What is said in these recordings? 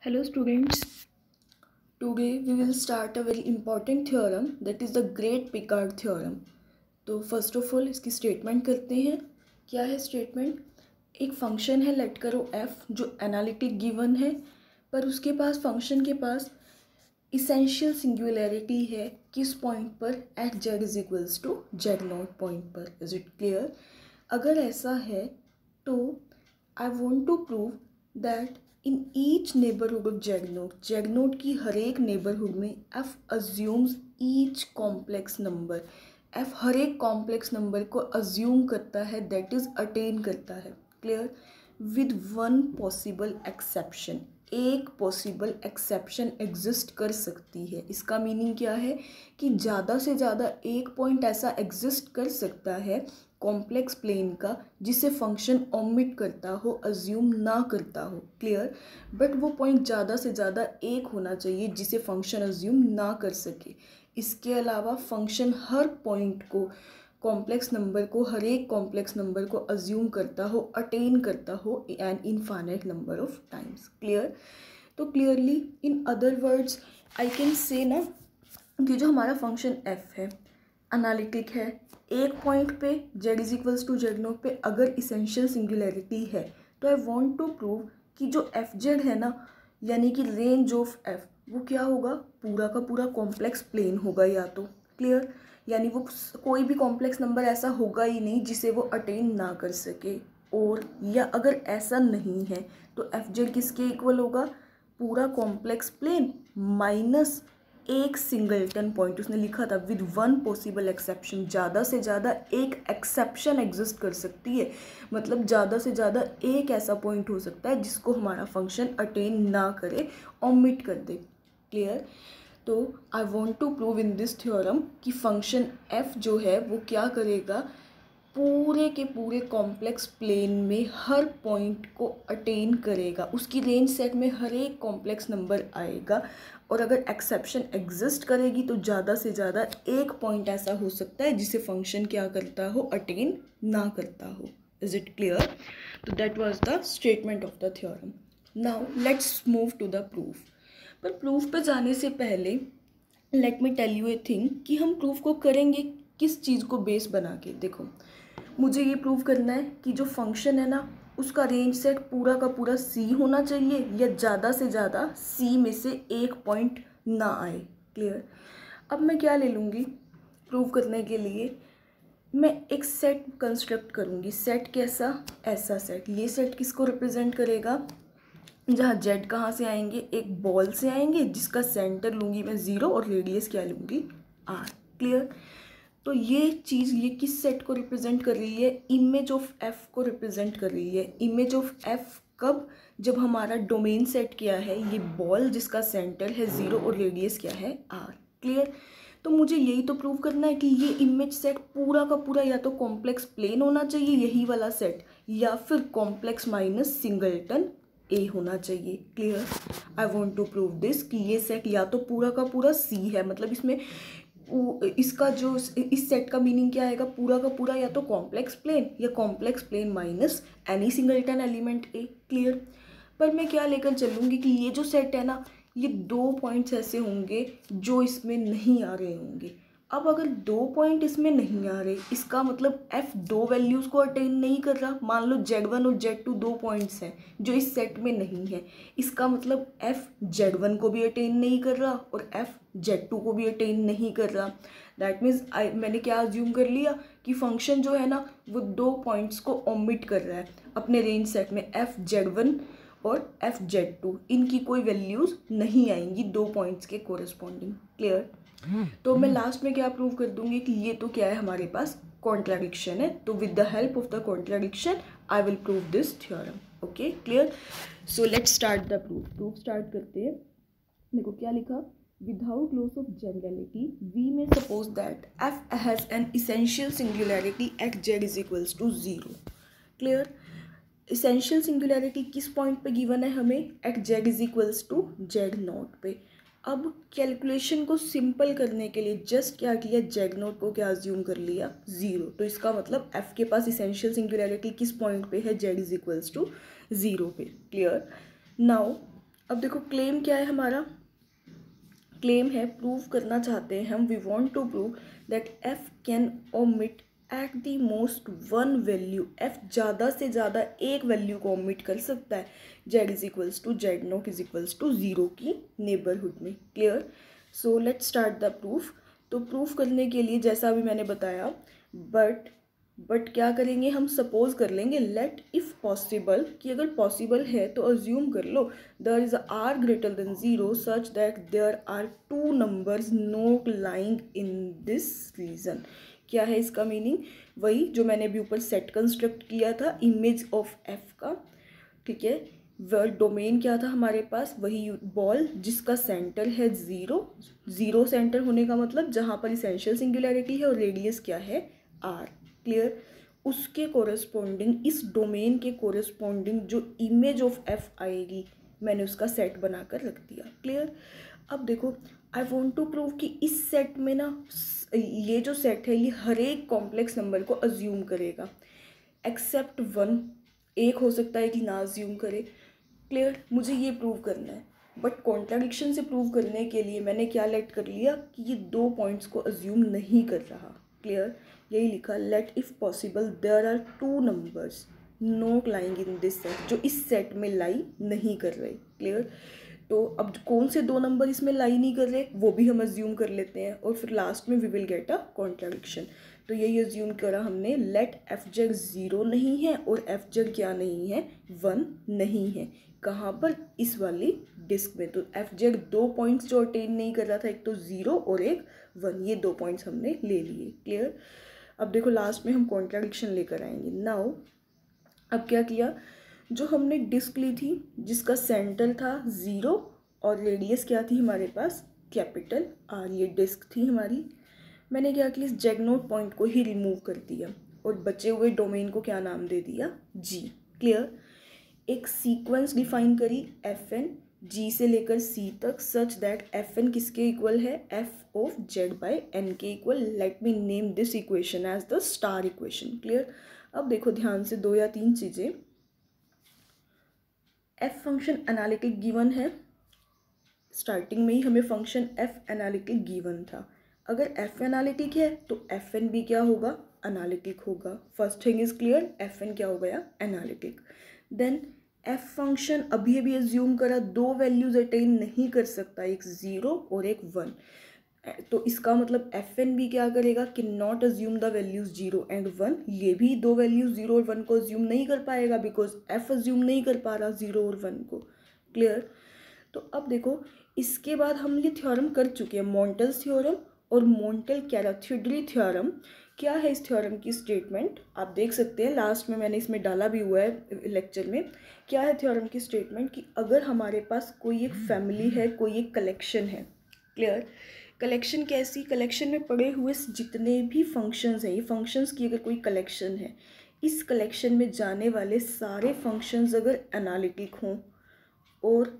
Hello students, today we will start a very important theorem that is the Great Picard theorem. तो first of all इसकी statement करते हैं. क्या है statement? एक फंक्शन है, लेट करो f जो एनालिटिक गिवन है, पर उसके पास फंक्शन के पास इसेंशियल सिंगुलैरिटी है किस पॉइंट पर? At z is equals to z naught point पर. Is it clear? अगर ऐसा है तो I want to prove that in each neighbourhood of Z naught की हर एक नेबरहुड में F assumes each complex number. F हर एक कॉम्प्लेक्स नंबर को अज्यूम करता है, दैट इज अटेन करता है. Clear? With one possible exception. एक पॉसिबल एक्सेप्शन एग्जिस्ट कर सकती है. इसका मीनिंग क्या है कि ज़्यादा से ज़्यादा एक पॉइंट ऐसा एग्जिस्ट कर सकता है कॉम्प्लेक्स प्लेन का जिसे फंक्शन ओमिट करता हो, अज्यूम ना करता हो. क्लियर? बट वो पॉइंट ज़्यादा से ज़्यादा एक होना चाहिए जिसे फंक्शन अज्यूम ना कर सके. इसके अलावा फंक्शन हर पॉइंट को, कॉम्प्लेक्स नंबर को, हर एक कॉम्प्लेक्स नंबर को अज्यूम करता हो, अटेन करता हो an infinite number of times. Clear? तो clearly in other words I can say ना कि जो हमारा फंक्शन एफ है एनालिटिक है, एक पॉइंट पे z is equals to Z naught पे अगर इसेंशियल सिंगुलैरिटी है तो आई वांट टू प्रूव कि जो एफ जेड है ना, यानी कि रेंज ऑफ एफ, वो क्या होगा? पूरा का पूरा कॉम्प्लेक्स प्लेन होगा या तो. क्लियर? यानी वो कोई भी कॉम्प्लेक्स नंबर ऐसा होगा ही नहीं जिसे वो अटेन ना कर सके. और या अगर ऐसा नहीं है तो एफ जेड किसके इक्वल होगा? पूरा कॉम्प्लेक्स प्लेन माइनस एक सिंगलटन पॉइंट. उसने लिखा था विद वन पॉसिबल एक्सेप्शन. ज़्यादा से ज़्यादा एक एक्सेप्शन एग्जिस्ट कर सकती है, मतलब ज़्यादा से ज़्यादा एक ऐसा पॉइंट हो सकता है जिसको हमारा फंक्शन अटेन ना करे, ओमिट कर दे. क्लियर? तो I want to prove in this theorem कि फंक्शन एफ जो है वो क्या करेगा, पूरे के पूरे कॉम्प्लेक्स प्लेन में हर पॉइंट को अटेन करेगा. उसकी रेंज सेट में हर एक कॉम्प्लेक्स नंबर आएगा और अगर एक्सेप्शन एग्जिस्ट करेगी तो ज़्यादा से ज़्यादा एक पॉइंट ऐसा हो सकता है जिसे फंक्शन क्या करता हो, अटेन ना करता हो. Is it clear? तो that was the statement of the theorem. Now let's move to the proof. पर प्रूफ पे जाने से पहले let me tell you a thing कि हम प्रूफ को करेंगे किस चीज़ को बेस बना के. देखो, मुझे ये प्रूव करना है कि जो फंक्शन है ना उसका रेंज सेट पूरा का पूरा सी होना चाहिए या ज़्यादा से ज़्यादा सी में से एक पॉइंट ना आए. क्लियर? अब मैं क्या ले लूँगी प्रूव करने के लिए? मैं एक सेट कंस्ट्रक्ट करूँगी. सेट कैसा? ऐसा सेट. ये सेट किसको रिप्रेजेंट करेगा? जहाँ जेड कहाँ से आएंगे? एक बॉल से आएंगे जिसका सेंटर लूँगी मैं 0 और रेडियस क्या लूँगी? r. क्लियर? तो ये चीज़ ये किस सेट को रिप्रेजेंट कर रही है? इमेज ऑफ एफ को रिप्रेजेंट कर रही है. इमेज ऑफ एफ कब? जब हमारा डोमेन सेट क्या है? ये बॉल जिसका सेंटर है 0 और रेडियस क्या है? r. क्लियर? तो मुझे यही तो प्रूव करना है कि ये इमेज सेट पूरा का पूरा या तो कॉम्प्लेक्स प्लेन होना चाहिए, यही वाला सेट, या फिर कॉम्प्लेक्स माइनस सिंगलटन ए होना चाहिए. Clear? I want to prove this कि ये सेट या तो पूरा का पूरा सी है, मतलब इसमें इसका जो इस सेट का मीनिंग क्या आएगा? पूरा का पूरा या तो कॉम्प्लेक्स प्लेन या complex plane minus any singleton element A. Clear? पर मैं क्या लेकर चलूँगी कि ये जो सेट है ना, ये दो पॉइंट्स ऐसे होंगे जो इसमें नहीं आ रहे होंगे. अब अगर दो पॉइंट इसमें नहीं आ रहे, इसका मतलब f दो वैल्यूज़ को अटेन नहीं कर रहा. मान लो z1 और z2 दो पॉइंट्स हैं जो इस सेट में नहीं है. इसका मतलब f z1 को भी अटेन नहीं कर रहा और f z2 को भी अटेन नहीं कर रहा. दैट मीन्स मैंने क्या अज्यूम कर लिया कि फंक्शन जो है ना वो दो पॉइंट्स को ओमिट कर रहा है अपने रेंज सेट में. f z1 और f z2 इनकी कोई वैल्यूज़ नहीं आएंगी दो पॉइंट्स के कोरस्पॉन्डिंग. क्लियर? तो मैं लास्ट में क्या प्रूव कर दूंगी कि ये तो क्या है, हमारे पास कॉन्ट्राडिक्शन है. तो with the help of the contradiction I will prove this theorem. Okay, clear? So let's start the proof. Proof start करते हैं. देखो क्या लिखा? Without loss of generality we may suppose that F has an essential singularity at Z is equals to 0. Clear? Essential singularity किस point पे given है हमें? At Z is equals to Z naught पे. अब कैलकुलेशन को simple करने के लिए जस्ट क्या किया? जेड नोट को क्या अज्यूम कर लिया? 0. तो इसका मतलब एफ के पास इसेंशियल सिंगुलैरिटी किस पॉइंट पे है? जेड इज इक्वल्स टू 0 पे. क्लियर? नाउ अब देखो क्लेम क्या है हमारा, क्लेम है प्रूव करना चाहते हैं हम, we want to prove that F can omit at the most one value, F ज़्यादा से ज़्यादा एक वैल्यू को ओमिट कर सकता है Z is equals to Z naught is equals to zero की नेबरहुड में। Clear. So let's start the proof. तो प्रूफ करने के लिए जैसा अभी मैंने बताया, बट क्या करेंगे हम, सपोज कर लेंगे लेट इफ़ पॉसिबल, कि अगर पॉसिबल है तो अज्यूम कर लो there is R greater than zero such that there are two numbers not lying in this region. क्या है इसका मीनिंग, वही जो मैंने अभी ऊपर सेट कंस्ट्रक्ट किया था इमेज ऑफ एफ का। ठीक है, वर्ड डोमेन क्या था हमारे पास, वही बॉल जिसका सेंटर है ज़ीरो, ज़ीरो सेंटर होने का मतलब जहाँ पर इसेंशियल सिंगुलैरिटी है और रेडियस क्या है आर। क्लियर। उसके कोरस्पॉन्डिंग, इस डोमेन के कोरस्पॉन्डिंग जो इमेज ऑफ एफ आएगी मैंने उसका सेट बनाकर रख दिया। क्लियर। अब देखो आई वांट टू प्रूव कि इस सेट में ना, ये जो सेट है ये हर एक कॉम्प्लेक्स नंबर को अज्यूम करेगा एक्सेप्ट वन, एक हो सकता है कि ना अज्यूम करे। क्लियर। मुझे ये प्रूव करना है, बट कॉन्ट्राडिक्शन से प्रूव करने के लिए मैंने क्या लेट कर लिया कि ये दो पॉइंट्स को अज्यूम नहीं कर रहा। क्लियर। यही लिखा let if possible there are two numbers not lying in this set, जो इस सेट में लाई नहीं कर रहे। क्लियर। तो अब कौन से दो नंबर इसमें लाई नहीं कर रहे वो भी हम अज्यूम कर लेते हैं, और फिर लास्ट में we will get a contradiction. तो यही अज्यूम करा हमने, लेट एफ जेड ज़ीरो नहीं है और एफ जेड क्या नहीं है, वन नहीं है। कहाँ पर, इस वाली डिस्क में। तो एफ जेड दो पॉइंट्स जो अटेन नहीं कर रहा था, एक तो ज़ीरो और एक वन, ये दो पॉइंट्स हमने ले लिए। क्लियर। अब देखो लास्ट में हम कॉन्ट्राडिक्शन लेकर आएंगे। नाउ अब क्या किया, जो हमने डिस्क ली थी जिसका सेंटर था ज़ीरो और रेडियस क्या थी हमारे पास, कैपिटल आर, ये डिस्क थी हमारी। मैंने क्या किया, इस जेड नोट पॉइंट को ही रिमूव कर दिया और बचे हुए डोमेन को क्या नाम दे दिया, जी। क्लियर। एक सीक्वेंस डिफाइन करी एफ एन, जी से लेकर सी तक, सच दैट एफ एन किसके इक्वल है, F of Z by N के equal. Let me name this equation as the star equation. Clear. अब देखो ध्यान से दो या तीन चीज़ें, एफ फंक्शन एनालिटिक गिवन है, स्टार्टिंग में ही हमें फंक्शन एफ एनालिटिक गिवन था। अगर एफ एनालिटिक है तो एफ एन भी क्या होगा, एनालिटिक होगा। First thing is clear, F N क्या हो गया, एनालिटिक। देन एफ फंक्शन अभी अभी एज्यूम करा दो वैल्यूज अटेन नहीं कर सकता, एक ज़ीरो और एक वन। तो इसका मतलब एफ एन भी क्या करेगा, कि not assume the values zero and one, ये भी दो वैल्यूज जीरो और वन को अज्यूम नहीं कर पाएगा बिकॉज एफ अज्यूम नहीं कर पा रहा जीरो और वन को। क्लियर। तो अब देखो इसके बाद हम ये थ्योरम कर चुके हैं, मोंटेल्स थ्योरम और मोंटेल-कैराथीड्री थ्योरम। क्या है इस थ्योरम की स्टेटमेंट, आप देख सकते हैं लास्ट में मैंने इसमें डाला भी हुआ है लेक्चर में। क्या है थ्योरम की स्टेटमेंट, कि अगर हमारे पास कोई एक फैमिली है, कोई एक कलेक्शन है। क्लियर। कलेक्शन कैसी, कलेक्शन में पड़े हुए जितने भी फंक्शंस हैं, ये फंक्शंस की अगर कोई कलेक्शन है, इस कलेक्शन में जाने वाले सारे फंक्शंस अगर एनालिटिक हों और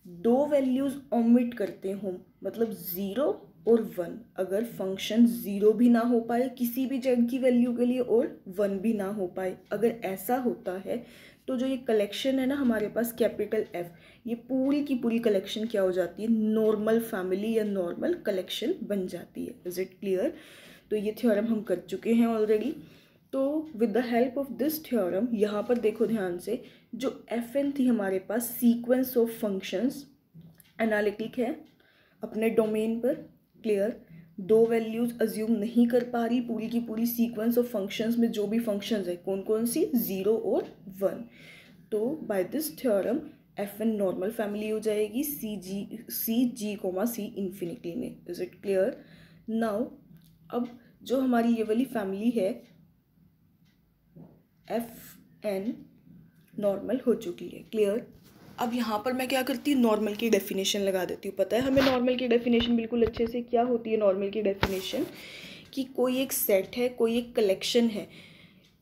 दो वैल्यूज़ ओमिट करते हों, मतलब ज़ीरो और वन, अगर फंक्शन ज़ीरो भी ना हो पाए किसी भी जेड की वैल्यू के लिए और वन भी ना हो पाए, अगर ऐसा होता है तो जो ये कलेक्शन है ना हमारे पास कैपिटल एफ, ये पूरी की पूरी कलेक्शन क्या हो जाती है, नॉर्मल फैमिली या नॉर्मल कलेक्शन बन जाती है। Is it clear. तो ये थ्योरम हम कर चुके हैं ऑलरेडी। तो with the help of this theorem, यहाँ पर देखो ध्यान से, जो एफ एन थी हमारे पास सीक्वेंस ऑफ फंक्शंस, एनालिटिक है अपने डोमेन पर। क्लियर। दो वैल्यूज़ अज्यूम नहीं कर पा रही, पूरी की पूरी सीक्वेंस ऑफ फंक्शंस में जो भी फंक्शंस है कौन कौन सी, ज़ीरो और वन। तो by this theorem F N normal family हो जाएगी C G comma C infinity में। Is it clear. नाउ अब जो हमारी ये वाली फैमिली है एफ एन नॉर्मल हो चुकी है। क्लियर। अब यहाँ पर मैं क्या करती हूँ, नॉर्मल की डेफिनेशन लगा देती हूँ। पता है हमें नॉर्मल की डेफिनेशन बिल्कुल अच्छे से, क्या होती है नॉर्मल की डेफिनेशन, कि कोई एक सेट है, कोई एक कलेक्शन है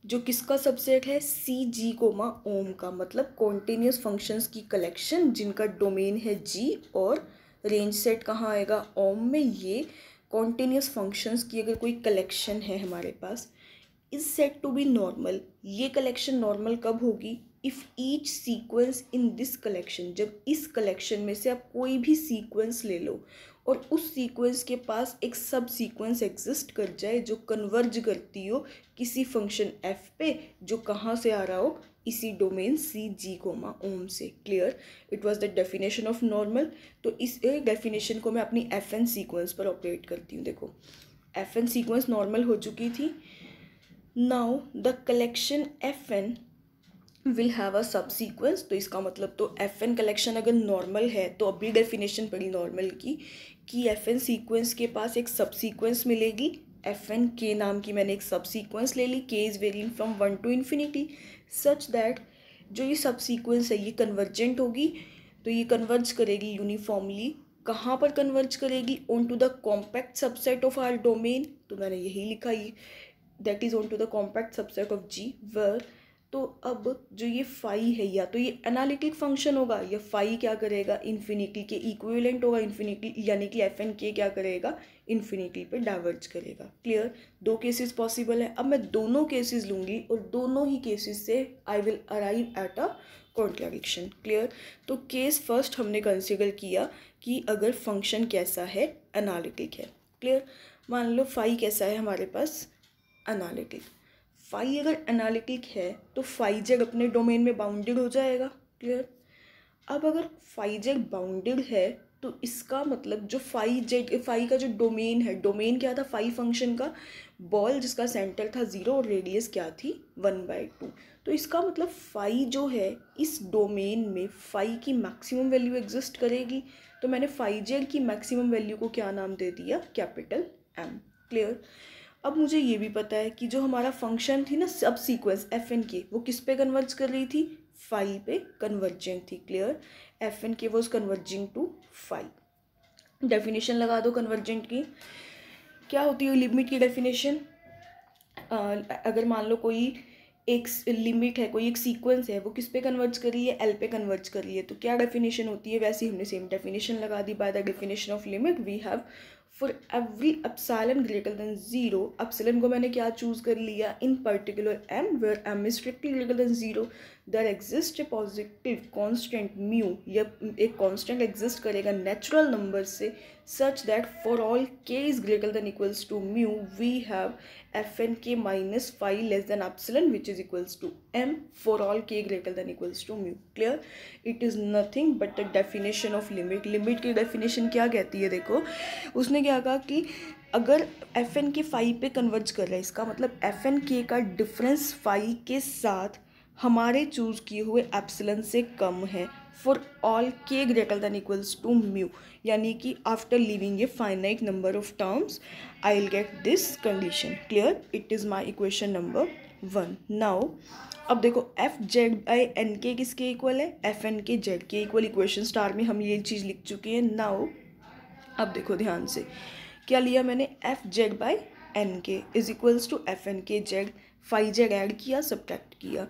जो किसका सबसेट है, सी जी कोमा ओम का, मतलब कॉन्टिन्यूस फंक्शंस की कलेक्शन जिनका डोमेन है जी और रेंज सेट कहाँ आएगा, ओम में। ये कॉन्टिन्यूस फंक्शंस की अगर कोई कलेक्शन है हमारे पास, is set to be normal. ये कलेक्शन नॉर्मल कब होगी, if each sequence in this collection, जब इस कलेक्शन में से आप कोई भी सीक्वेंस ले लो और उस सीक्वेंस के पास एक सब सीक्वेंस एग्जिस्ट कर जाए जो कन्वर्ज करती हो किसी फंक्शन f पे जो कहाँ से आ रहा हो, इसी डोमेन सी जी कोमा ओम से। Clear? It was the definition of normal. तो इस डेफिनेशन को मैं अपनी एफ एन सीक्वेंस पर ऑपरेट करती हूँ। देखो एफ एन सीक्वेंस नॉर्मल हो चुकी थी। Now the collection F N will have a सब सीक्वेंस। तो इसका मतलब तो एफ एन कलेक्शन अगर नॉर्मल है तो अभी डेफिनेशन पड़ी नॉर्मल की कि एफ एन सीक्वेंस के पास एक सब सीक्वेंस मिलेगी। एफ एन के नाम की मैंने एक सब सीक्वेंस ले ली, K is varying from 1 to infinity, such that जो ये सब सीक्वेंस है ये कन्वर्जेंट होगी। तो ये कन्वर्ज करेगी यूनिफॉर्मली। कहाँ पर कन्वर्ज करेगी? On to the compact subset of our domain. तो मैंने यही लिखा, ये that is on to the compact subset of G where. तो अब जो ये फाई है या तो ये एनालिटिक फंक्शन होगा या फाई क्या करेगा, इन्फिनिटी के इक्विवेलेंट होगा। इन्फिनिटी यानी कि एफ एन के क्या करेगा, इन्फिनिटी पे डाइवर्ज करेगा। क्लियर? दो केसेस पॉसिबल है। अब मैं दोनों केसेस लूँगी और दोनों ही केसेस से I will arrive at a contradiction. Clear? तो केस फर्स्ट हमने कंसिडर किया कि अगर फंक्शन कैसा है, एनालिटिक है। क्लियर? मान लो फाई कैसा है हमारे पास, एनालिटिक। फाई अगर एनालिटिक है तो फाई जेड अपने डोमेन में बाउंडेड हो जाएगा। क्लियर? अब अगर फाई जेड बाउंडेड है तो इसका मतलब जो फाई का जो डोमेन है, डोमेन क्या था फाई फंक्शन का, बॉल जिसका सेंटर था 0 और रेडियस क्या थी 1/2। तो इसका मतलब फाई जो है इस डोमेन में फाई की मैक्सिमम वैल्यू एग्जिस्ट करेगी। तो मैंने फाई जेड की मैक्सिमम वैल्यू को क्या नाम दे दिया, कैपिटल एम। क्लियर? अब मुझे ये भी पता है कि जो हमारा फंक्शन थी ना सब सीक्वेंस एफ एन के, वो किस पे कन्वर्ज कर रही थी, फाई पे कन्वर्जेंट थी। Clear? F N K was converging to phi. Definition लगा दो कन्वर्जेंट की। क्या होती है लिमिट की डेफिनेशन? अगर मान लो कोई एक लिमिट है, कोई एक सीक्वेंस है, वो किस पे कन्वर्ज कर रही है, एल पे कन्वर्ज कर रही है, तो क्या डेफिनेशन होती है, वैसे ही हमने सेम डेफिनेशन लगा दी। By the definition of limit we have for every epsilon greater than 0, epsilon को मैंने क्या चूज कर लिया, in particular M where M is strictly greater than 0 there exist a positive constant mu, या एक constant exist करेगा natural number से, such that for all K is greater than equals to mu we have F N K minus phi less than epsilon which is equals to M for all K greater than equals to mu. Clear? It is nothing but the definition of limit. Limit की definition क्या कहती है, देखो उसने क्या कहा कि अगर एफ एन के फाई पे कन्वर्ज कर रहा है, इसका मतलब एफ एन के का डिफरेंस फाई के साथ हमारे चूज किए हुए एप्सिलॉन से कम है for all K greater than equals to mu, यानी कि after leaving a finite number of terms I will get this condition. Clear? It is my equation number 1। Now अब देखो एफ जेड बाई एन के किसके equal है, F N K Z के equal. Equation star में हम ये चीज़ लिख चुके हैं। नाउ अब देखो ध्यान से, क्या लिया मैंने, F Z by N K is equals to F N K Z, phi Z add किया, सब्ट्रैक्ट किया।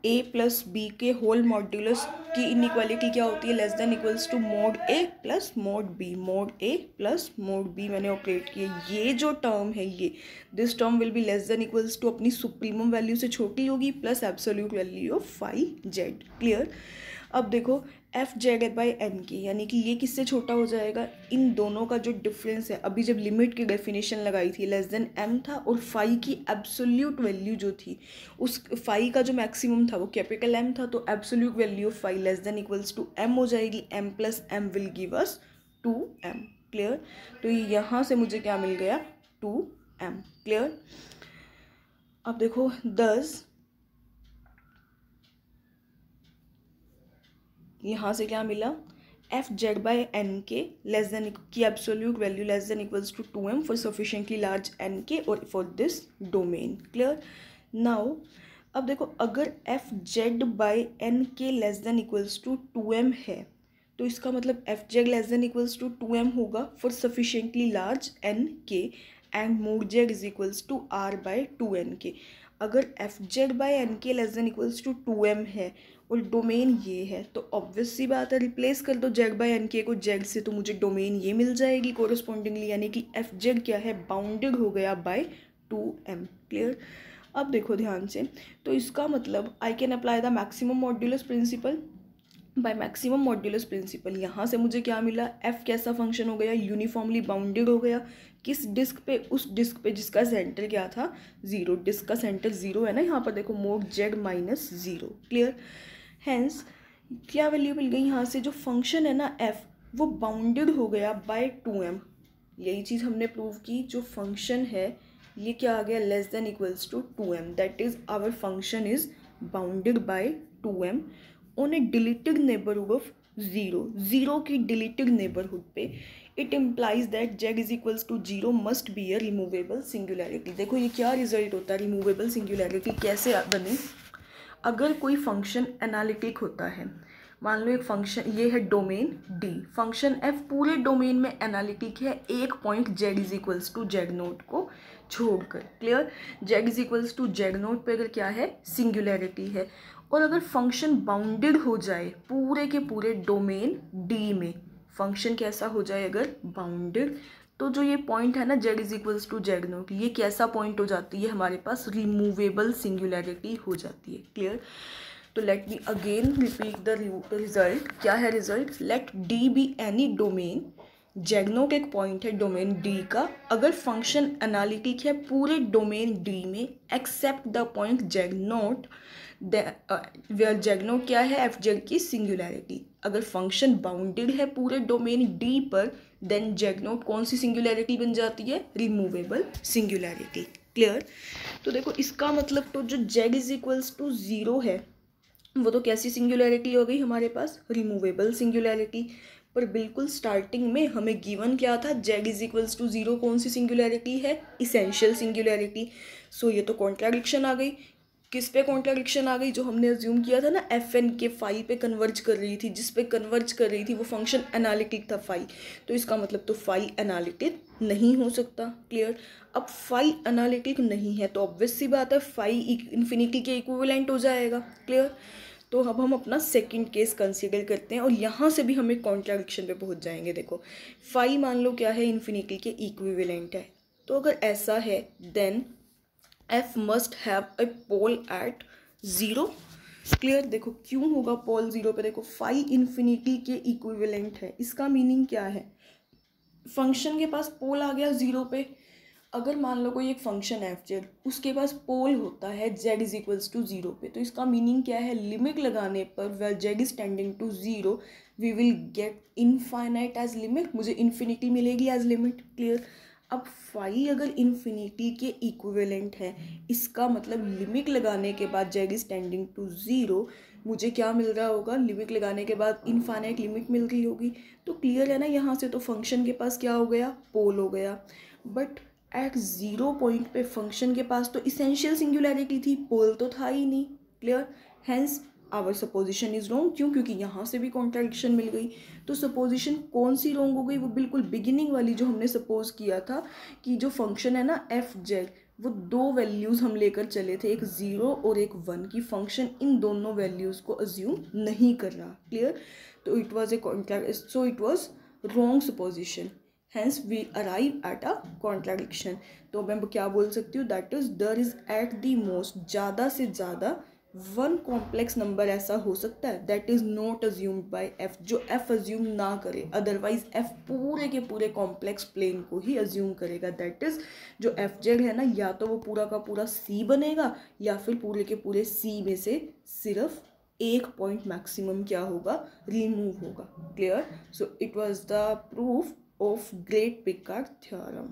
ए प्लस बी के होल मॉड्यूलस की इनइक्वालिटी क्या होती है, less than equals to mod A plus mod B, mod A plus mod B मैंने operate किया। ये जो टर्म है ये, this term will be less than equals to अपनी सुप्रीमम वैल्यू से छोटी होगी plus absolute value of phi Z. Clear? अब देखो एफ जेड बाई एन की, यानी कि ये किससे छोटा हो जाएगा, इन दोनों का जो डिफरेंस है, अभी जब लिमिट की डेफिनेशन लगाई थी लेस देन एम था और फाई की एब्सोल्यूट वैल्यू जो थी, उस फाई का जो मैक्सिमम था वो कैपिटल एम था, तो absolute value of phi less than equals to M हो जाएगी। M plus M will give us 2m। Clear? तो यहाँ से मुझे क्या मिल गया, 2m। क्लियर? अब देखो 10 यहाँ से क्या मिला, F Z by N K less than की absolute value less than equals to 2m for sufficiently large N K और for this domain. Clear? Now अब देखो अगर F Z by N K less than equals to 2m है तो इसका मतलब F Z less than equals to 2m होगा for sufficiently large N K and mod Z is equals to R by 2n के। अगर F Z by N K less than equals to 2m है और domain ये है तो obvious सी बात है, रिप्लेस कर दो जेड बाई एन के को जेड से, तो मुझे डोमेन ये मिल जाएगी कोरस्पॉन्डिंगली, यानी कि एफ जेड क्या है, बाउंडेड हो गया बाय 2m। क्लियर? अब देखो ध्यान से, तो इसका मतलब I can apply the maximum modulus principle. By maximum modulus principle यहाँ से मुझे क्या मिला, एफ कैसा फंक्शन हो गया, यूनिफॉर्मली बाउंडेड हो गया। किस डिस्क पे, उस डिस्क पे जिसका सेंटर क्या था, जीरो। डिस्क का सेंटर जीरो है ना, यहाँ पर देखो mod Z minus zero. Clear. Hence क्या वैल्यू मिल गई यहाँ से, जो फंक्शन है ना एफ, वो बाउंडेड हो गया बाय 2m। यही चीज़ हमने प्रूव की, जो फंक्शन है ये क्या आ गया, less than equals to 2m, that is our function is bounded by 2m on a deleted neighbourhood of zero. Zero की डिलीटेड नेबरहुड पे it implies that Z is equals to zero must be a removable singularity. देखो ये क्या result होता है, removable singularity कैसे बनी, अगर कोई फंक्शन एनालिटिक होता है, मान लो एक फंक्शन, ये है डोमेन डी, फंक्शन एफ पूरे डोमेन में एनालिटिक है, एक point Z is equals to Z naught को छोड़कर। Clear. Z is equals to Z naught पे अगर क्या है, सिंगुलैरिटी है। और अगर फंक्शन बाउंडेड हो जाए पूरे के पूरे डोमेन डी में, फंक्शन कैसा हो जाए अगर बाउंडेड, तो जो ये पॉइंट है ना Z is equals to Z naught, ये कैसा पॉइंट हो जाती है हमारे पास, रिमूवेबल सिंगुलैरिटी हो जाती है। क्लियर। तो let me again repeat the result. क्या है result, let D be any domain, Z not एक पॉइंट है डोमेन डी का, अगर फंक्शन एनालिटिक है पूरे डोमेन डी में except the point Z not, where Z not क्या है, एफ जेड की सिंगुलैरिटी। अगर फंक्शन बाउंडेड है पूरे डोमेन डी पर, देन जेड नोट कौन सी सिंगुलैरिटी बन जाती है, रिमूवेबल सिंगुलैरिटी। क्लियर। तो देखो इसका मतलब तो जो Z is equals to zero है वो तो कैसी सिंगुलैरिटी हो गई हमारे पास, रिमूवेबल सिंगुलैरिटी। पर बिल्कुल स्टार्टिंग में हमें गिवन क्या था, Z is equals to zero कौन सी सिंगुलैरिटी है, इसेंशियल सिंगुलैरिटी। सो ये तो कॉन्ट्राडिक्शन आ गई। किस पे कॉन्ट्राडिक्शन आ गई, जो हमने अज्यूम किया था ना एफ एन के फाई पे कन्वर्ज कर रही थी, जिस पे कन्वर्ज कर रही थी वो फंक्शन एनालिटिक था फाई, तो इसका मतलब तो फाई एनालिटिक नहीं हो सकता। क्लियर। अब फाई एनालिटिक नहीं है तो ऑब्वियस सी बात है फाई इन्फिनिटी के इक्विवेलेंट हो जाएगा। क्लियर। तो अब हम अपना सेकंड केस कंसीडर करते हैं और यहाँ से भी हम एक कॉन्ट्राडिक्शन पे पहुँच जाएंगे। देखो फाई मान लो क्या है, इन्फिनिटी के इक्विवेलेंट है, तो अगर ऐसा है then F must have a pole at zero. Clear. देखो क्यों होगा पोल ज़ीरो पे, देखो फाई इन्फिनिटी के इक्विवेलेंट है, इसका मीनिंग क्या है, फंक्शन के पास पोल आ गया ज़ीरो पे। अगर मान लो कोई एक फंक्शन एफ जेड, उसके पास पोल होता है Z is equals to zero पे, तो इसका मीनिंग क्या है, लिमिट लगाने पर where Z is tending to zero we will get infinite as limit, मुझे इन्फिनिटी मिलेगी एज लिमिट। क्लियर। अब फाई अगर इन्फिनिटी के इक्विवेलेंट है, इसका मतलब लिमिट लगाने के बाद Z is tending to zero, मुझे क्या मिल रहा होगा, लिमिट लगाने के बाद इनफाइनाइट लिमिट मिल रही होगी। तो क्लियर है ना, यहाँ से तो फंक्शन के पास क्या हो गया, पोल हो गया। बट एट ज़ीरो पॉइंट पे फंक्शन के पास तो इसेंशियल सिंगुलैरिटी थी, पोल तो था ही नहीं। Clear. Hence our supposition is wrong. क्यों, क्योंकि यहाँ से भी कॉन्ट्रडिक्शन मिल गई। तो सपोजिशन कौन सी रॉन्ग हो गई, वो बिल्कुल बिगिनिंग वाली जो हमने सपोज किया था कि जो फंक्शन है ना एफ जेड, वो दो वैल्यूज़ हम लेकर चले थे, एक ज़ीरो और एक वन की, फंक्शन इन दोनों वैल्यूज़ को अज्यूम नहीं कर रहा। क्लियर। तो it was so it was wrong supposition, hence we arrive at a contradiction। तो मैं क्या बोल सकती हूँ, that is there is at the most, ज़्यादा से ज़्यादा वन कॉम्प्लेक्स नंबर ऐसा हो सकता है that is not assumed by F, जो एफ अज्यूम ना करे, अदरवाइज एफ पूरे के पूरे कॉम्प्लेक्स प्लेन को ही अज्यूम करेगा। दैट इज़ जो एफ जेड है ना, या तो वो पूरा का पूरा सी बनेगा या फिर पूरे के पूरे सी में से सिर्फ एक पॉइंट मैक्सिमम क्या होगा, रिमूव होगा। Clear. So it was the proof of Great Picard theorem।